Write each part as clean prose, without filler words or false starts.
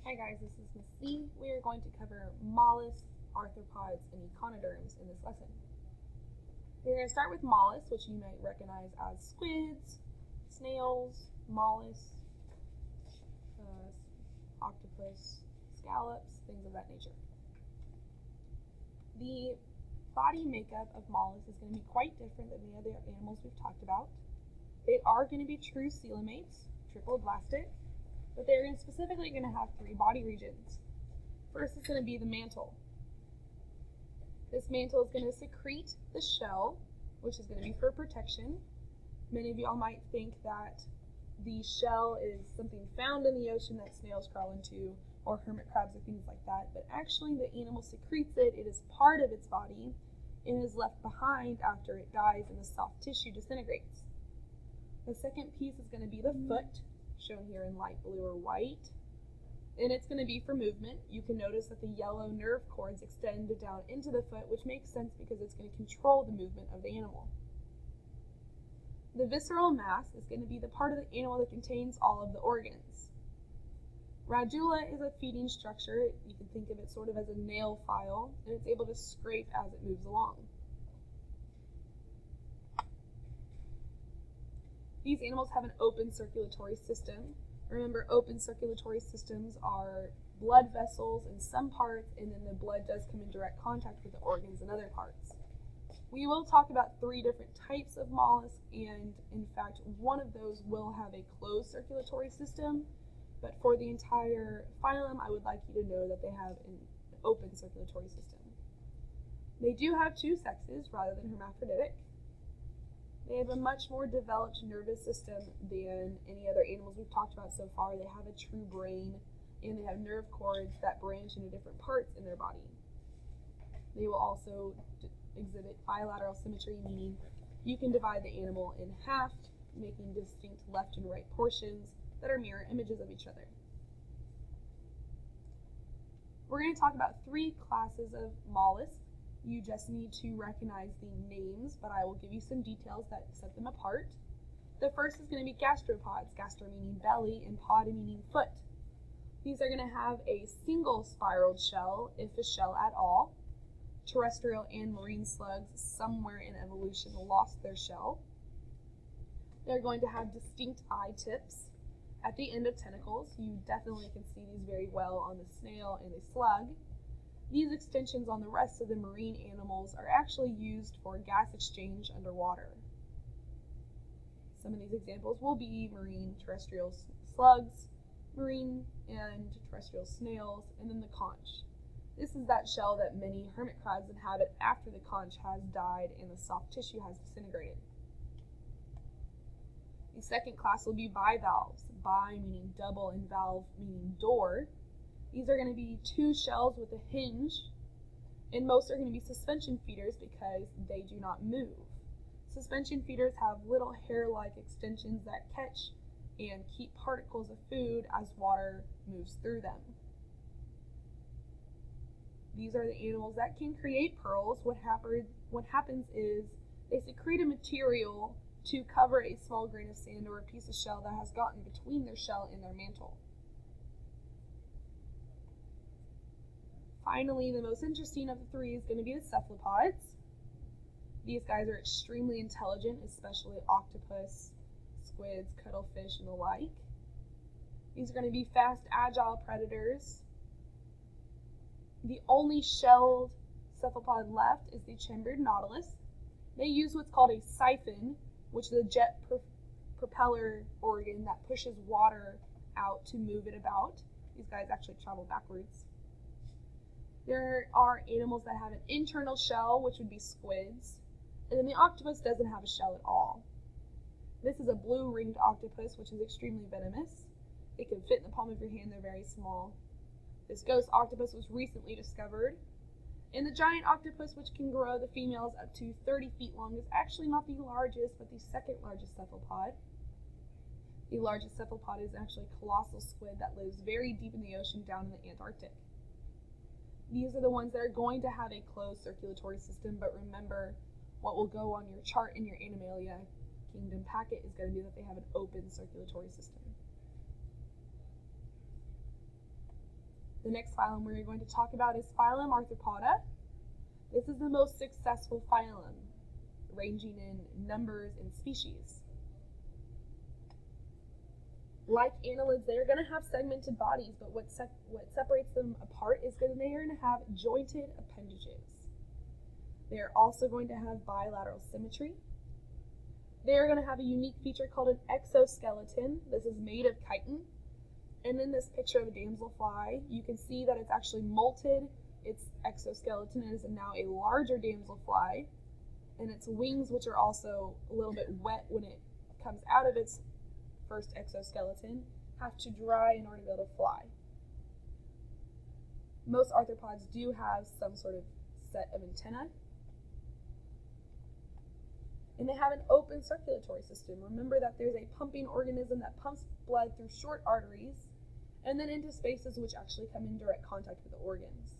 Hi guys, this is Miss C. We are going to cover mollusks, arthropods, and echinoderms in this lesson. We're going to start with mollusks, which you might recognize as squids, snails, mollusks, octopus, scallops, things of that nature. The body makeup of mollusks is going to be quite different than the other animals we've talked about. They are going to be true coelomates, triploblastic, but they're specifically going to have three body regions. First is going to be the mantle. This mantle is going to secrete the shell, which is going to be for protection. Many of y'all might think that the shell is something found in the ocean that snails crawl into, or hermit crabs or things like that, but actually the animal secretes it. It is part of its body and is left behind after it dies and the soft tissue disintegrates. The second piece is going to be the foot, shown here in light blue or white, and it's going to be for movement. You can notice that the yellow nerve cords extend down into the foot, which makes sense because it's going to control the movement of the animal. The visceral mass is going to be the part of the animal that contains all of the organs. Radula is a feeding structure. You can think of it sort of as a nail file, and it's able to scrape as it moves along. These animals have an open circulatory system. Remember, open circulatory systems are blood vessels in some parts, and then the blood does come in direct contact with the organs in other parts. We will talk about three different types of mollusks, and in fact, one of those will have a closed circulatory system, but for the entire phylum, I would like you to know that they have an open circulatory system. They do have two sexes rather than hermaphroditic. They have a much more developed nervous system than any other animals we've talked about so far. They have a true brain, and they have nerve cords that branch into different parts in their body. They will also exhibit bilateral symmetry, meaning you can divide the animal in half, making distinct left and right portions that are mirror images of each other. We're going to talk about three classes of mollusks. You just need to recognize the names, but I will give you some details that set them apart. The first is going to be gastropods, gastro meaning belly and pod meaning foot. These are going to have a single spiraled shell, if a shell at all. Terrestrial and marine slugs somewhere in evolution lost their shell. They're going to have distinct eye tips at the end of tentacles. You definitely can see these very well on the snail and the slug. These extensions on the rest of the marine animals are actually used for gas exchange underwater. Some of these examples will be marine terrestrial slugs, marine and terrestrial snails, and then the conch. This is that shell that many hermit crabs inhabit after the conch has died and the soft tissue has disintegrated. The second class will be bivalves, bi meaning double and valve meaning door. These are going to be two shells with a hinge, and most are going to be suspension feeders because they do not move. Suspension feeders have little hair-like extensions that catch and keep particles of food as water moves through them. These are the animals that can create pearls. What happens is they secrete a material to cover a small grain of sand or a piece of shell that has gotten between their shell and their mantle. Finally, the most interesting of the three is going to be the cephalopods. These guys are extremely intelligent, especially octopus, squids, cuttlefish, and the like. These are going to be fast, agile predators. The only shelled cephalopod left is the chambered nautilus. They use what's called a siphon, which is a jet propeller organ that pushes water out to move it about. These guys actually travel backwards. There are animals that have an internal shell, which would be squids, and then the octopus doesn't have a shell at all. This is a blue-ringed octopus, which is extremely venomous. It can fit in the palm of your hand. They're very small. This ghost octopus was recently discovered, and the giant octopus, which can grow the females up to 30 feet long, is actually not the largest, but the second largest cephalopod. The largest cephalopod is actually a colossal squid that lives very deep in the ocean down in the Antarctic. These are the ones that are going to have a closed circulatory system, but remember, what will go on your chart in your Animalia Kingdom packet is going to be that they have an open circulatory system. The next phylum we're going to talk about is Phylum Arthropoda. This is the most successful phylum, ranging in numbers and species. Like annelids, they're going to have segmented bodies, but what separates them apart is that they are going to have jointed appendages. They are also going to have bilateral symmetry. They are going to have a unique feature called an exoskeleton. This is made of chitin. And in this picture of a damselfly, you can see that it's actually molted. Its exoskeleton is now a larger damselfly, and its wings, which are also a little bit wet when it comes out of its first exoskeleton, have to dry in order to be able to fly. Most arthropods do have some sort of set of antennae. And they have an open circulatory system. Remember that there's a pumping organism that pumps blood through short arteries and then into spaces which actually come in direct contact with the organs.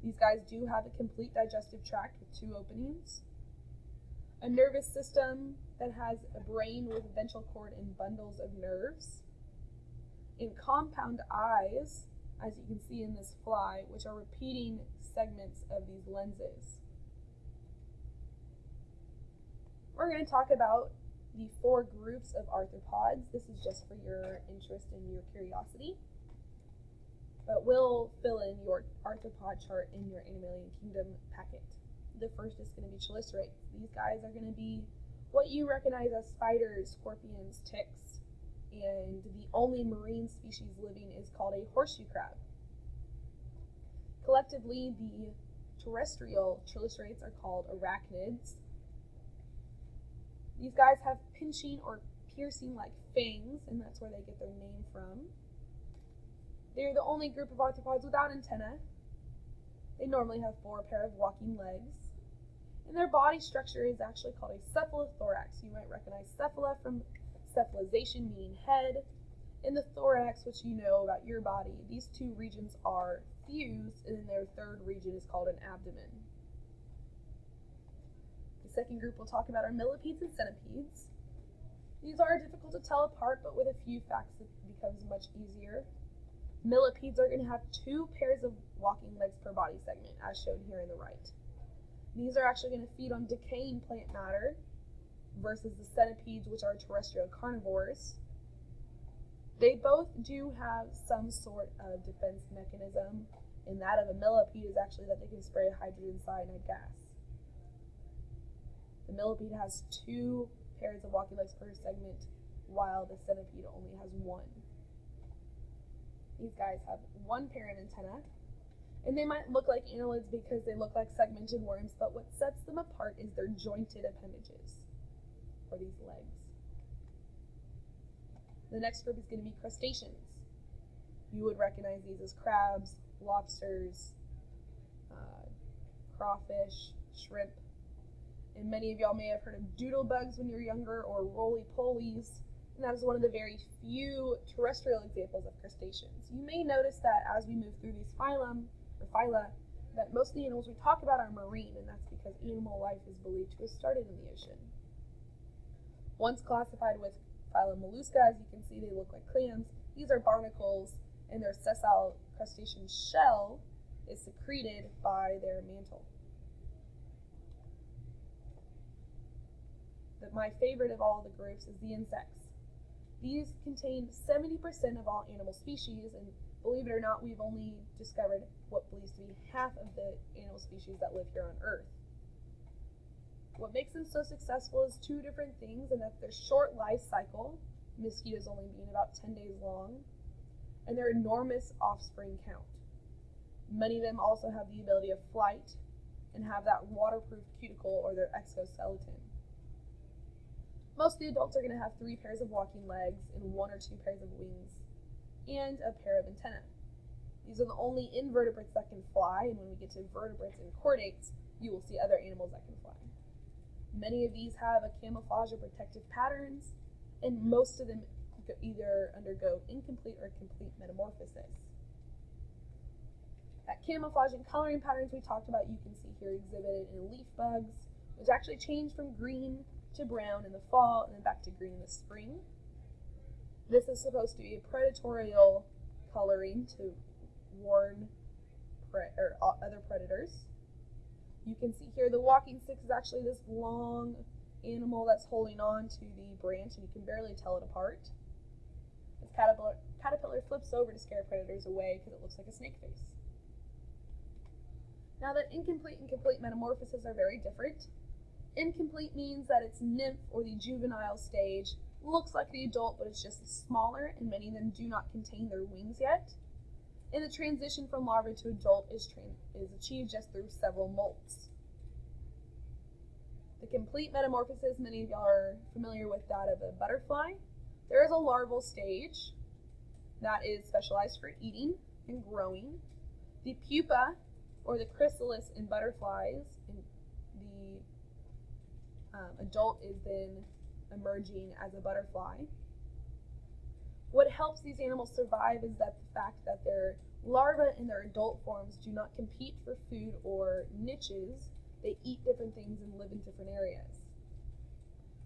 These guys do have a complete digestive tract with 2 openings, a nervous system that has a brain with a ventral cord and bundles of nerves, and compound eyes, as you can see in this fly, which are repeating segments of these lenses. We're going to talk about the 4 groups of arthropods. This is just for your interest and your curiosity. But we'll fill in your arthropod chart in your Animalian Kingdom packet. The first is going to be Chelicerates. These guys are going to be what you recognize as spiders, scorpions, ticks, and the only marine species living is called a horseshoe crab. Collectively, the terrestrial Chelicerates are called arachnids. These guys have pinching or piercing-like fangs, and that's where they get their name from. They're the only group of arthropods without antennae. They normally have 4 pair of walking legs. And their body structure is actually called a cephalothorax. You might recognize cephala from cephalization, meaning head, and the thorax, which you know about your body. These 2 regions are fused, and then their 3rd region is called an abdomen. The second group we'll talk about are Millipedes and Centipedes. These are difficult to tell apart, but with a few facts it becomes much easier. Millipedes are going to have 2 pairs of walking legs per body segment, as shown here in the right. These are actually going to feed on decaying plant matter versus the centipedes, which are terrestrial carnivores. They both do have some sort of defense mechanism, and that of a millipede is actually that they can spray hydrogen cyanide gas. The millipede has 2 pairs of walking legs per segment, while the centipede only has 1. These guys have 1 pair of antennae, and they might look like annelids because they look like segmented worms, but what sets them apart is their jointed appendages, or these legs. The next group is going to be crustaceans. You would recognize these as crabs, lobsters, crawfish, shrimp, and many of y'all may have heard of doodlebugs when you're younger, or roly-polies, and that is one of the very few terrestrial examples of crustaceans. You may notice that as we move through these phyla, that most of the animals we talk about are marine, and that's because animal life is believed to have started in the ocean. Once classified with Phylum Mollusca, as you can see, they look like clams. These are barnacles, and their sessile crustacean shell is secreted by their mantle. My favorite of all the groups is the insects. These contain 70% of all animal species, and believe it or not, we've only discovered what believes to be half of the animal species that live here on Earth. What makes them so successful is 2 different things, and that's their short life cycle, mosquitoes only being about 10 days long, and their enormous offspring count. Many of them also have the ability of flight and have that waterproof cuticle or their exoskeleton. Most of the adults are going to have 3 pairs of walking legs and 1 or 2 pairs of wings and a pair of antennae. These are the only invertebrates that can fly, and when we get to vertebrates and chordates, you will see other animals that can fly. Many of these have a camouflage or protective patterns, and most of them either undergo incomplete or complete metamorphosis. That camouflage and coloring patterns we talked about, you can see here exhibited in leaf bugs, which actually change from green to brown in the fall and then back to green in the spring. This is supposed to be a predatorial coloring to warn other predators. You can see here the walking stick is actually this long animal that's holding on to the branch, and you can barely tell it apart. This caterpillar flips over to scare predators away because it looks like a snake face. Now that incomplete and complete metamorphoses are very different. Incomplete means that its nymph or the juvenile stage looks like the adult, but it's just smaller, and many of them do not contain their wings yet. And the transition from larva to adult is achieved just through several molts. The complete metamorphosis, many of y'all are familiar with that of a butterfly. There is a larval stage that is specialized for eating and growing. The pupa, or the chrysalis in butterflies, the adult is then emerging as a butterfly. What helps these animals survive is that the fact that their larvae in their adult forms do not compete for food or niches. They eat different things and live in different areas.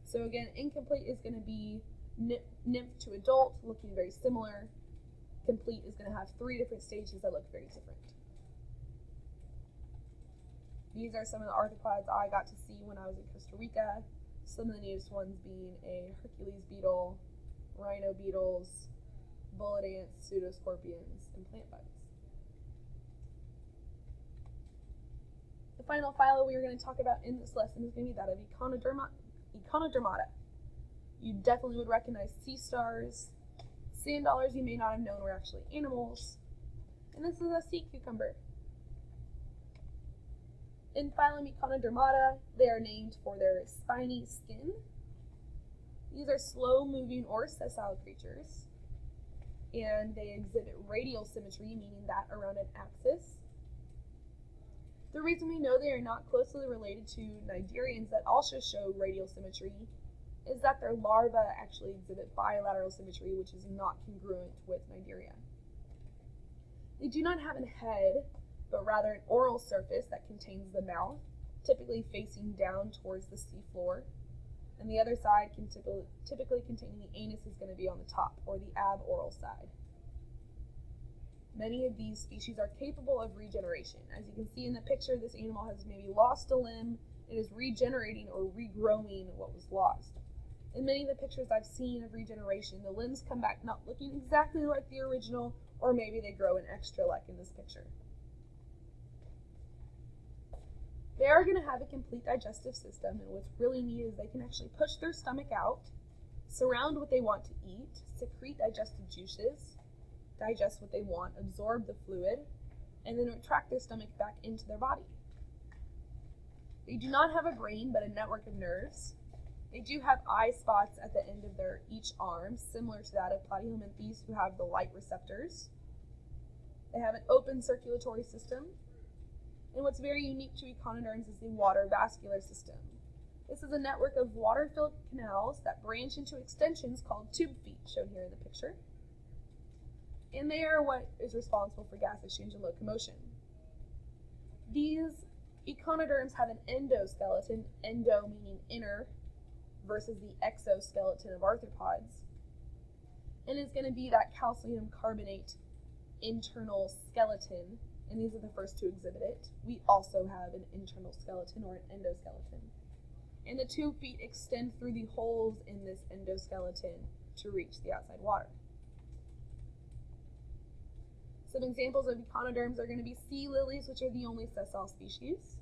So again, incomplete is going to be nymph to adult, looking very similar. Complete is going to have 3 different stages that look very different. These are some of the arthropods I got to see when I was in Costa Rica. Some of the neatest ones being a Hercules beetle, rhino beetles, bullet ants, pseudoscorpions, and plant bugs. The final phyla we are going to talk about in this lesson is going to be that of Echinodermata. You definitely would recognize sea stars. Sand dollars you may not have known were actually animals. And this is a sea cucumber. In Phylum Echinodermata, they are named for their spiny skin. These are slow-moving or sessile creatures, and they exhibit radial symmetry, meaning that around an axis. The reason we know they are not closely related to cnidarians that also show radial symmetry is that their larvae actually exhibit bilateral symmetry, which is not congruent with cnidaria. They do not have a head, but rather an oral surface that contains the mouth, typically facing down towards the seafloor, and the other side can typically containing the anus is going to be on the top, or the aboral side. Many of these species are capable of regeneration. As you can see in the picture, this animal has maybe lost a limb and is regenerating or regrowing what was lost. In many of the pictures I've seen of regeneration, the limbs come back not looking exactly like the original, or maybe they grow an extra like in this picture. They are going to have a complete digestive system, and what's really neat is they can actually push their stomach out, surround what they want to eat, secrete digestive juices, digest what they want, absorb the fluid, and then retract their stomach back into their body. They do not have a brain, but a network of nerves. They do have eye spots at the end of each arm, similar to that of platyhelminthes, who have the light receptors. They have an open circulatory system. And what's very unique to echinoderms is the water vascular system. This is a network of water-filled canals that branch into extensions called tube feet, shown here in the picture. And they are what is responsible for gas exchange and locomotion. These echinoderms have an endoskeleton, endo meaning inner, versus the exoskeleton of arthropods. And it's going to be that calcium carbonate internal skeleton, and these are the first to exhibit it. We also have an internal skeleton, or an endoskeleton. And the tube feet extend through the holes in this endoskeleton to reach the outside water. Some examples of echinoderms are going to be sea lilies, which are the only sessile species.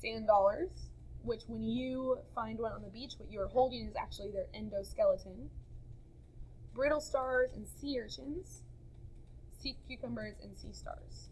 Sand dollars, which when you find one on the beach, what you are holding is actually their endoskeleton. Brittle stars and sea urchins, sea cucumbers, and sea stars.